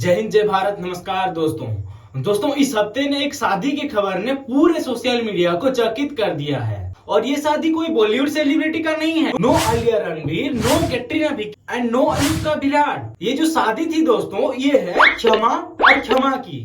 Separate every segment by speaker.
Speaker 1: जय हिंद, जय भारत, नमस्कार दोस्तों। इस हफ्ते ने एक शादी की खबर ने पूरे सोशल मीडिया को चकित कर दिया है। और ये शादी कोई बॉलीवुड सेलिब्रिटी का नहीं है। No Alia Ranbir, no Katrina Kaif and no Anushka Virat. ये जो शादी थी दोस्तों, ये है क्षमा और क्षमा की।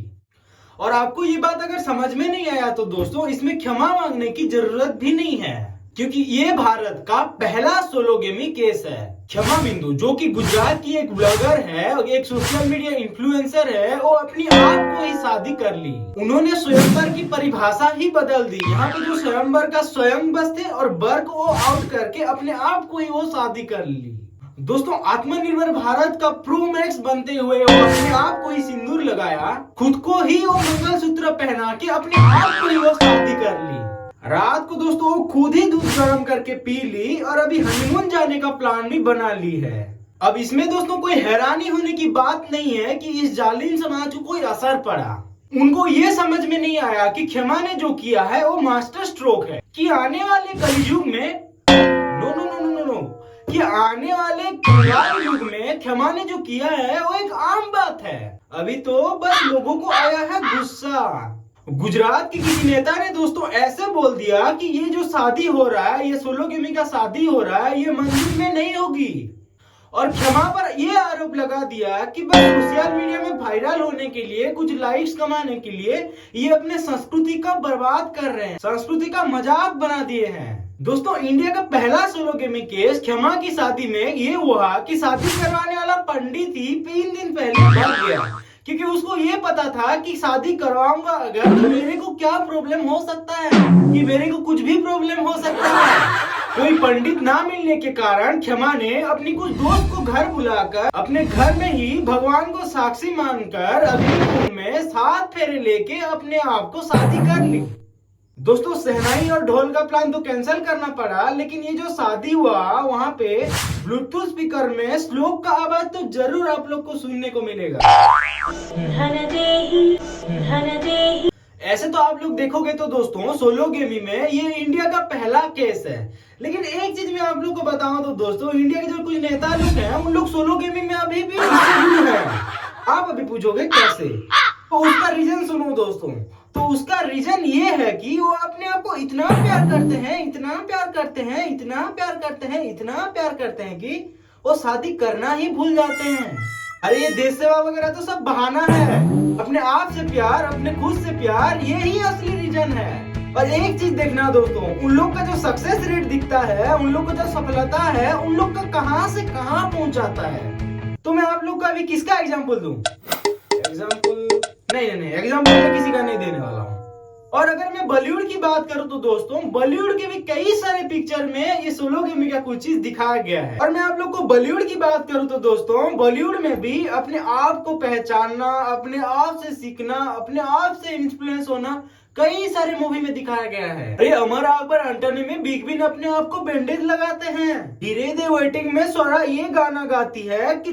Speaker 1: और आपको ये बात अगर समझ में नहीं आया तो दोस्तों, इसमें क्षमा मांगने की जरूरत भी नहीं है, क्योंकि ये भारत का पहला सोलोगेमी केस है। क्षमा बिंदु, जो कि गुजरात की एक ब्लॉगर है और एक सोशल मीडिया इन्फ्लुएंसर है, वो अपनी आप को ही शादी कर ली। उन्होंने स्वयंवर की परिभाषा ही बदल दी। यहाँ पे जो स्वयंवर का स्वयं बस थे और वर को आउट करके अपने आप को ही वो शादी कर ली। दोस्तों, आत्मनिर्भर भारत का प्रो मैक्स बनते हुए वो अपने आप को ही सिंदूर लगाया, खुद को ही वो मंगलसूत्र पहना के अपने आप को ही वो शादी कर ली। रात को दोस्तों वो खुद ही दूध गर्म करके पी ली और अभी हनीमून जाने का प्लान भी बना ली है। अब इसमें दोस्तों कोई हैरानी होने की बात नहीं है कि इस जालिम समाज को कोई असर पड़ा। उनको ये समझ में नहीं आया कि क्षमा ने जो किया है वो मास्टर स्ट्रोक है, कि आने वाले कलयुग में कि आने वाले युग में क्षमा ने जो किया है वो एक आम बात है। अभी तो बस लोगों को आया है गुस्सा। गुजरात के किसी नेता ने दोस्तों ऐसे बोल दिया कि ये जो शादी हो रहा है, ये सोलोगेमी का शादी हो रहा है, ये मंदिर में नहीं होगी। और क्षमा पर ये आरोप लगा दिया कि बस सोशल मीडिया में वायरल होने के लिए, कुछ लाइक्स कमाने के लिए ये अपने संस्कृति का बर्बाद कर रहे हैं, संस्कृति का मजाक बना दिए हैं। दोस्तों, इंडिया का पहला सोलोगेमी केस क्षमा की शादी में ये हुआ कि शादी करवाने वाला पंडित ही 3 दिन पहले मर गया, क्योंकि उसको ये पता था कि शादी करवाऊंगा अगर तो मेरे को क्या प्रॉब्लम हो सकता है, कि मेरे को कुछ भी प्रॉब्लम हो सकता है। कोई पंडित ना मिलने के कारण क्षमा ने अपनी कुछ दोस्त को घर बुलाकर अपने घर में ही भगवान को साक्षी मानकर अगली कुंभ में 7 फेरे लेके अपने आप को शादी कर ली। दोस्तों, शहनाई और ढोल का प्लान तो कैंसिल करना पड़ा, लेकिन ये जो शादी हुआ वहाँ पे ब्लूटूथ स्पीकर में श्लोक का आवाज तो जरूर आप लोग को सुनने को मिलेगा। ऐसे तो आप लोग देखोगे तो दोस्तों, सोलोगेमी में ये इंडिया का पहला केस है। लेकिन एक चीज मैं आप लोग को बताऊं तो दोस्तों, इंडिया के जो कुछ नेता लोग हैं उन लोग सोलोगेमी में अभी भी है। आप अभी पूछोगे कैसे, तो उसका रीजन सुनो दोस्तों। तो उसका रीजन ये है कि वो अपने आप को इतना प्यार करते हैं, इतना प्यार करते हैं, इतना प्यार करते हैं, इतना प्यार करते हैं कि वो शादी करना ही भूल जाते हैं। अरे ये देश सेवा वगैरह तो सब बहाना है। अपने आप से प्यार, अपने खुद से प्यार, ये ही असली रीजन है। और एक चीज देखना दोस्तों, उन लोग का जो सक्सेस रेट दिखता है, उन लोग का जो सफलता है, उन लोग का कहां से कहां पहुंच जाता है। तो मैं आप लोग का अभी किसका एग्जाम्पल दूं? नहीं, एग्जाम्पल मैं किसी का नहीं देने वाला हूँ। और अगर मैं बॉलीवुड की बात करूँ तो दोस्तों, बॉलीवुड के भी कई सारे पिक्चर में ये सोलोगेमी का कुछ चीज दिखाया गया है। और मैं आप लोग को बॉलीवुड की बात करूँ तो दोस्तों, बॉलीवुड में भी अपने आप को पहचानना, अपने आप से सीखना, अपने आप से इन्फ्लुएंस होना कई सारे मूवी में दिखाया गया है। अरे अमर अकबर एंटनी में बिग बीन अपने आप को बैंडेज लगाते हैं। धीरे धीरे वेटिंग में स्वरा ये गाना गाती है कि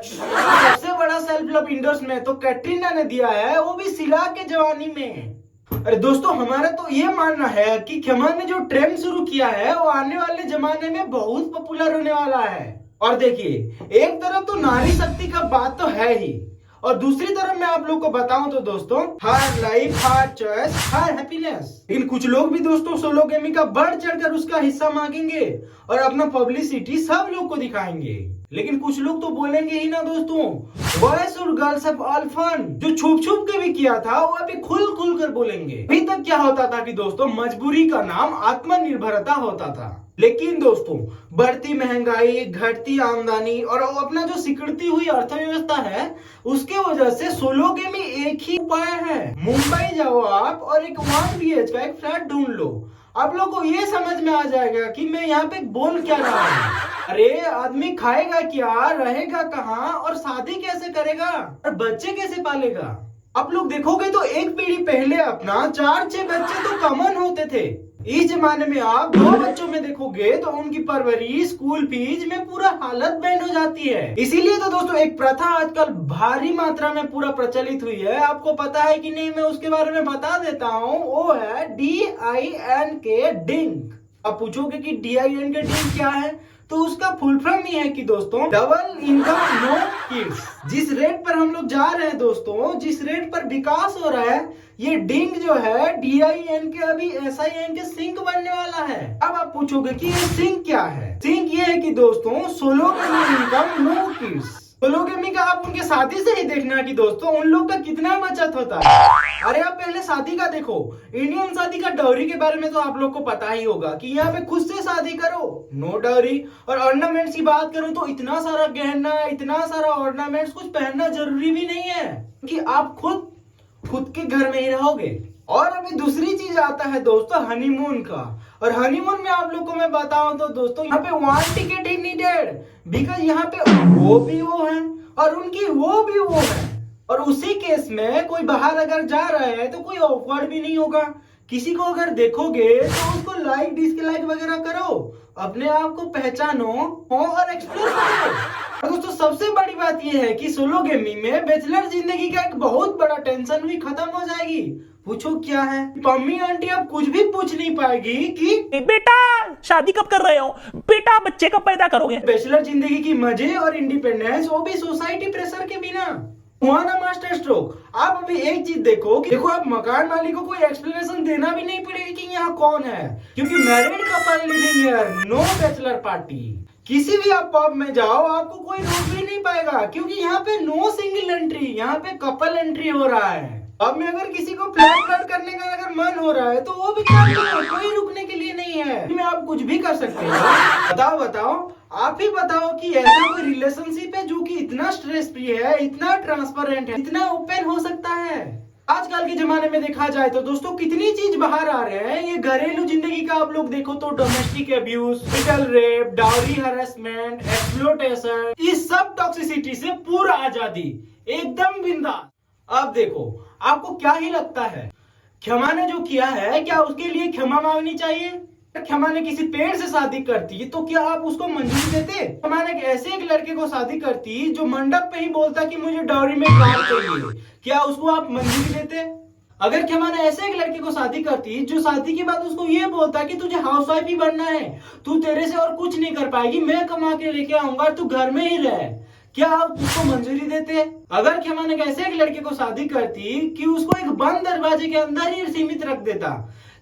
Speaker 1: सबसे बड़ा सेल्फ लव इंडोर्स में तो कैटरीना ने दिया है, वो भी सिला के जवानी में। अरे दोस्तों, हमारा तो ये मानना है कि क्षमा ने जो ट्रेंड शुरू किया है वो आने वाले जमाने में बहुत पॉपुलर होने वाला है। और देखिए, एक तरफ तो नारी शक्ति का बात तो है ही, और दूसरी तरफ मैं आप लोग को बताऊं तो दोस्तों, हर लाइफ, हर चॉइस, हर हैप्पीनेस। इन कुछ लोग भी दोस्तों सोलोगेमी का बढ़ चढ़कर उसका हिस्सा मांगेंगे और अपना पब्लिसिटी सब लोग को दिखाएंगे। लेकिन कुछ लोग तो बोलेंगे ही ना दोस्तों, बॉयज और गर्ल्स हैव ऑल फन। जो छुप छुप के भी किया था वो अभी खुल खुल कर बोलेंगे। अभी तक क्या होता था कि दोस्तों, मजबूरी का नाम आत्मनिर्भरता होता था। लेकिन दोस्तों, बढ़ती महंगाई, घटती आमदनी और अपना जो सिकुड़ती हुई अर्थव्यवस्था है, उसके वजह से सोलोगेमी एक ही उपाय है। मुंबई जाओ आप और एक 1 BH का एक फ्लैट ढूंढ लो। आप लोग को ये समझ में आ जाएगा कि मैं यहाँ पे बोल क्या रहा हूँ। अरे आदमी खाएगा क्या, रहेगा कहाँ और शादी कैसे करेगा और बच्चे कैसे पालेगा। आप लोग देखोगे तो एक पीढ़ी पहले अपना 4-6 बच्चे तो कॉमन होते थे। इस जमाने में आप 2 बच्चों में देखोगे तो उनकी परवरिश, स्कूल फीस में पूरा हालत बैंड हो जाती है। इसीलिए तो दोस्तों एक प्रथा आजकल भारी मात्रा में पूरा प्रचलित हुई है। आपको पता है कि नहीं, मैं उसके बारे में बता देता हूँ। वो है DINK, डिंक। अब पूछोगे कि DINK डिंक क्या है, तो उसका फुल फॉर्म ये है कि दोस्तों डबल इनकम नो किड्स। जिस रेट पर हम लोग जा रहे हैं दोस्तों, जिस रेट पर विकास हो रहा है, ये डिंग जो है DIN के अभी SIN के सिंक बनने वाला है। अब आप पूछोगे कि ये सिंक क्या है? सिंक ये है कि दोस्तों सोलोगेमी इनकम नो किड्स। सोलोगेमी का आप उनके शादी से ही देखना कि दोस्तों उन लोग का कितना बचत होता है। अरे आप पहले शादी का देखो, इंडियन शादी का डाउरी के बारे में तो आप लोग को पता ही होगा कि यहाँ पे खुद से शादी करो, नो डाउरी। और ऑर्नामेंट्स की बात करूं तो इतना सारा गहना, इतना सारा ऑर्नामेंट्स कुछ पहनना जरूरी भी नहीं है कि आप खुद के घर में ही रहोगे। और अभी दूसरी चीज आता है दोस्तों हनीमून का। और हनीमून में आप लोग को मैं बताऊं तो दोस्तों यहाँ पे 1 टिकट ही नीडेड, बिकॉज यहाँ पे वो भी वो है और उनकी वो भी वो है। और उसी केस में कोई बाहर अगर जा रहा है तो कोई ऑकवर्ड भी नहीं होगा। किसी को अगर देखोगे तो उसको लाइक डिसलाइक वगैरह करो, अपने आप को पहचानो और एक्सप्लोर करो। दोस्तों सबसे बड़ी बात यह है कि सोलोगेमी में बैचलर जिंदगी का एक बहुत बड़ा टेंशन भी खत्म हो जाएगी। पूछो क्या है? मम्मी आंटी अब कुछ भी पूछ नहीं पाएगी कि
Speaker 2: बेटा शादी कब कर रहे हो, बेटा बच्चे कब पैदा करोगे।
Speaker 1: बैचलर जिंदगी की मजे और इंडिपेंडेंस, वो भी सोसाइटी प्रेशर के बिना। हुआ ना मास्टर स्ट्रोक। आप अभी एक चीज देखो कि देखो आप मकान मालिक को कोई एक्सप्लेनेशन देना भी नहीं पड़ेगा कि यहाँ कौन है, क्योंकि married couple living here, no bachelor party. किसी भी आप पब में जाओ आपको कोई रोक भी नहीं पाएगा, क्योंकि यहाँ पे नो सिंगल एंट्री, यहाँ पे कपल एंट्री हो रहा है। अब में अगर किसी को फ्लैट करने का अगर मन हो रहा है तो वो भी कोई रुकने के लिए नहीं है, इसमें आप कुछ भी कर सकते हैं। बताओ आप ही बताओ कि ऐसा कोई रिलेशनशिप है जो कि इतना स्ट्रेस फ्री है, इतना ट्रांसपेरेंट है, इतना ओपन हो सकता है। आजकल के जमाने में देखा जाए तो दोस्तों कितनी चीज बाहर आ रहे हैं। ये घरेलू जिंदगी का आप लोग देखो तो domestic abuse, physical rape, dowry harassment, exploitation, इस सब टॉक्सिसिटी से पूरा आजादी, एकदम बिंदास। अब देखो आपको क्या ही लगता है, क्षमा ने जो किया है क्या उसके लिए क्षमा मांगनी चाहिए? क्षमा ने किसी पेड़ से शादी करती तो क्या आप उसको मंजूरी देते? क्षमा ने ऐसे एक लड़के को शादी करती जो मंडप पे ही बोलता कि मुझे डाउरी में कार चाहिए, क्या उसको आप मंजूरी देते? अगर क्षमा ने ऐसे एक लड़के को शादी करती जो शादी के बाद उसको ये बोलता कि तुझे हाउसवाइफ ही बनना है, तू तेरे से और कुछ नहीं कर पाएगी, मैं कमा के लेके आऊंगा, तू घर में ही रह, क्या आप उसको मंजूरी देते? अगर क्षमा ने ऐसे एक लड़के को शादी करती कि उसको एक बंद दरवाजे के अंदर ही सीमित रख देता,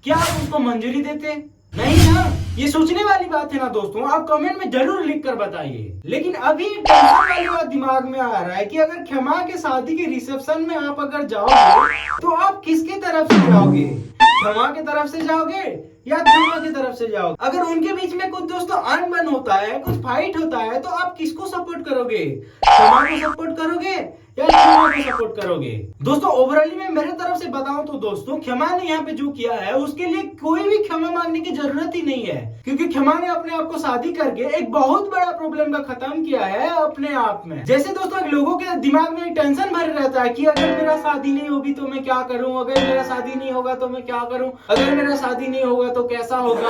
Speaker 1: क्या आप उसको मंजूरी देते? नहीं ना। ये सोचने वाली बात है ना दोस्तों, आप कमेंट में जरूर लिख कर बताइए। लेकिन अभी टेंशन वाली बात दिमाग में आ रहा है कि अगर क्षमा के शादी के रिसेप्शन में आप अगर जाओगे तो आप किसके तरफ से जाओगे? क्षमा की तरफ से जाओगे या क्षमा की तरफ से जाओगे? अगर उनके बीच में कुछ दोस्तों अनबन होता है, कुछ फाइट होता है, तो आप किसको सपोर्ट करोगे? क्षमा को सपोर्ट करोगे या क्षमा को सपोर्ट करोगे? दोस्तों ओवरऑली मैं मेरे तरफ से बताऊं तो दोस्तों क्षमा ने यहाँ पे जो किया है उसके लिए कोई भी क्षमा मांगने की जरूरत ही नहीं है, क्योंकि क्षमा ने अपने आप को शादी करके एक बहुत बड़ा प्रॉब्लम का खत्म किया है अपने आप में। जैसे दोस्तों लोगों के दिमाग में टेंशन भरे रहता है कि अगर मेरा शादी नहीं होगी तो मैं क्या करूं, अगर मेरा शादी नहीं होगा तो मैं क्या करूं, अगर मेरा शादी नहीं होगा तो कैसा होगा।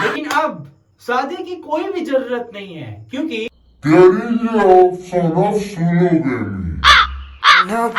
Speaker 1: लेकिन अब शादी की कोई भी जरूरत नहीं है, क्योंकि
Speaker 3: Now,